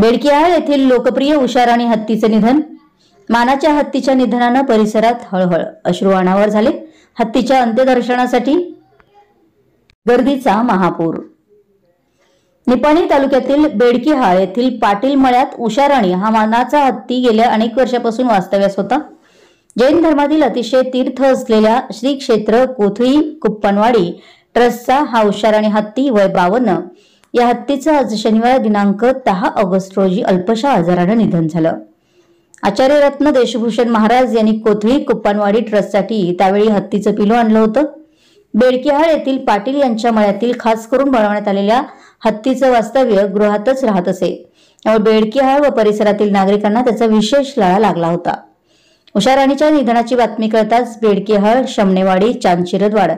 बेडकिहाळ येथील लोकप्रिय उषाराणी हत्तीचे निधन। मानाच्या हत्तीच्या निधनाने परिसरात हळहळ, अश्रू अनावर झाले। हत्तीच्या अंत्यदर्शनासाठी गर्दीचा महापूर। निपाणी तालुक्यातील बेडकिहाळ येथील पाटील मळ्यात उषाराणी हा मानाचा हत्ती गेल्या अनेक वर्षापासून वास्तव्यास होता। जैन धर्मातील अतिशय तीर्थ असलेल्या श्री क्षेत्र कोथळी कुप्पनवाडी ट्रस्टचा हा उषाराणी हत्ती वय 52 या हत्तीचं आज शनिवार दिनांक 10 ऑगस्ट रोजी अल्पशा आजाराने निधन झालं। आचार्य रत्न देशभूषण महाराज यांनी कोथळी कुप्पनवाडी ट्रस्टसाठी त्यावेळी हत्तीचं पिलू आणलं होतं। बेडकिहाळ येथील पाटील यांच्या मळ्यातील खास करून बनवण्यात आलेल्या हत्तीचं वास्तव्य गृहातच राहत असे, त्यामुळे बेडकिहाळ व परिसरातील नागरिकांना त्याचा विशेष लळा लागला होता। उषाराणीच्या निधनाची बातमी कळताच बेडकिहाळ, शमनेवाडी, चांदशिरदवाड,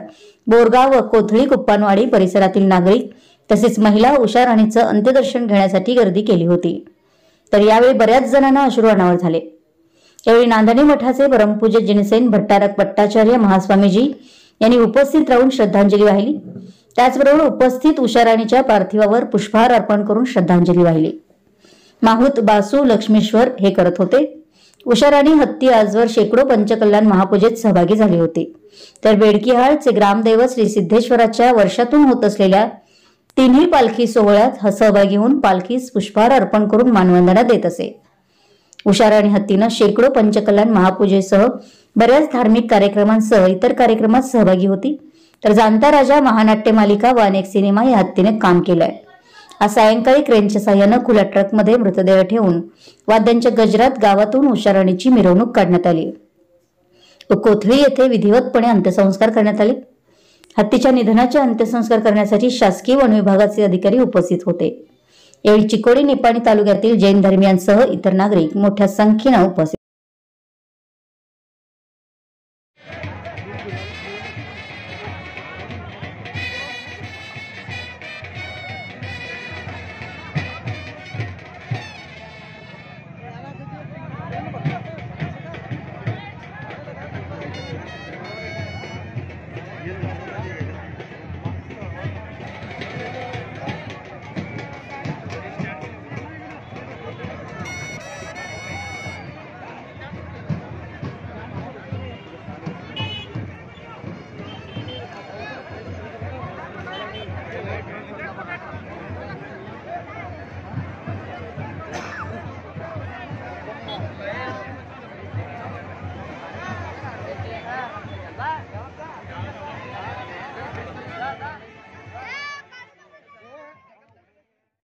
बोरगाव व कोथळी कुप्पनवाडी परिसरातील नागरिक तसेच महिला उषाराणीचं अंत्यदर्शन घेण्यासाठी गर्दी केली होती। तर यावेळी बऱ्याच जणांना अश्रू अनावर झाले। यावेळी नांदणी मठाचे परमपूज्य जिनसेन भट्टारक भट्टाचार्य महास्वामीजी यांनी उपस्थित राहून श्रद्धांजली वाहिली। त्याचबरोबर उपस्थित उषाराणीच्या पार्थिवावर पुष्पहार अर्पण करून श्रद्धांजली वाहिली। माहूत बासू लक्ष्मीश्वर हे करत होते। उषाराणी हत्ती आजवर शेकडो पंचकल्याण महापूजेत सहभागी झाली होती। तर बेडकिहाळचे ग्रामदैवत श्री सिद्धेश्वराच्या वर्षातून होत असलेल्या तिन्ही पालखी सोहळ्यात सहभागी होऊन पालखीस पुष्पहार अर्पण करून मानवंदना देत असे। उषाराणी हत्तीनं शेकडो पंचकल्याण महापूजेसह बऱ्याच धार्मिक कार्यक्रमांसह इतर कार्यक्रमात सहभागी होती। तर जाणता राजा, महानाट्य मालिका व अनेक सिनेमा या हत्तीने काम केलंय। आज सायंकाळी क्रेनच्या साह्यानं खुल्या ट्रकमध्ये मृतदेह ठेवून वाद्यांच्या गजरात गावातून उषाराणीची मिरवणूक काढण्यात आली व कोथळी येथे विधिवतपणे अंत्यसंस्कार करण्यात आले। हत्तीच्या निधनाचे अंत्यसंस्कार करण्यासाठी शासकीय वन विभागाचे अधिकारी उपस्थित होते। यावेळी चिकोडी, निपाणी तालुक्यातील जैन धर्मियांसह इतर नागरिक मोठ्या संख्येने उपस्थित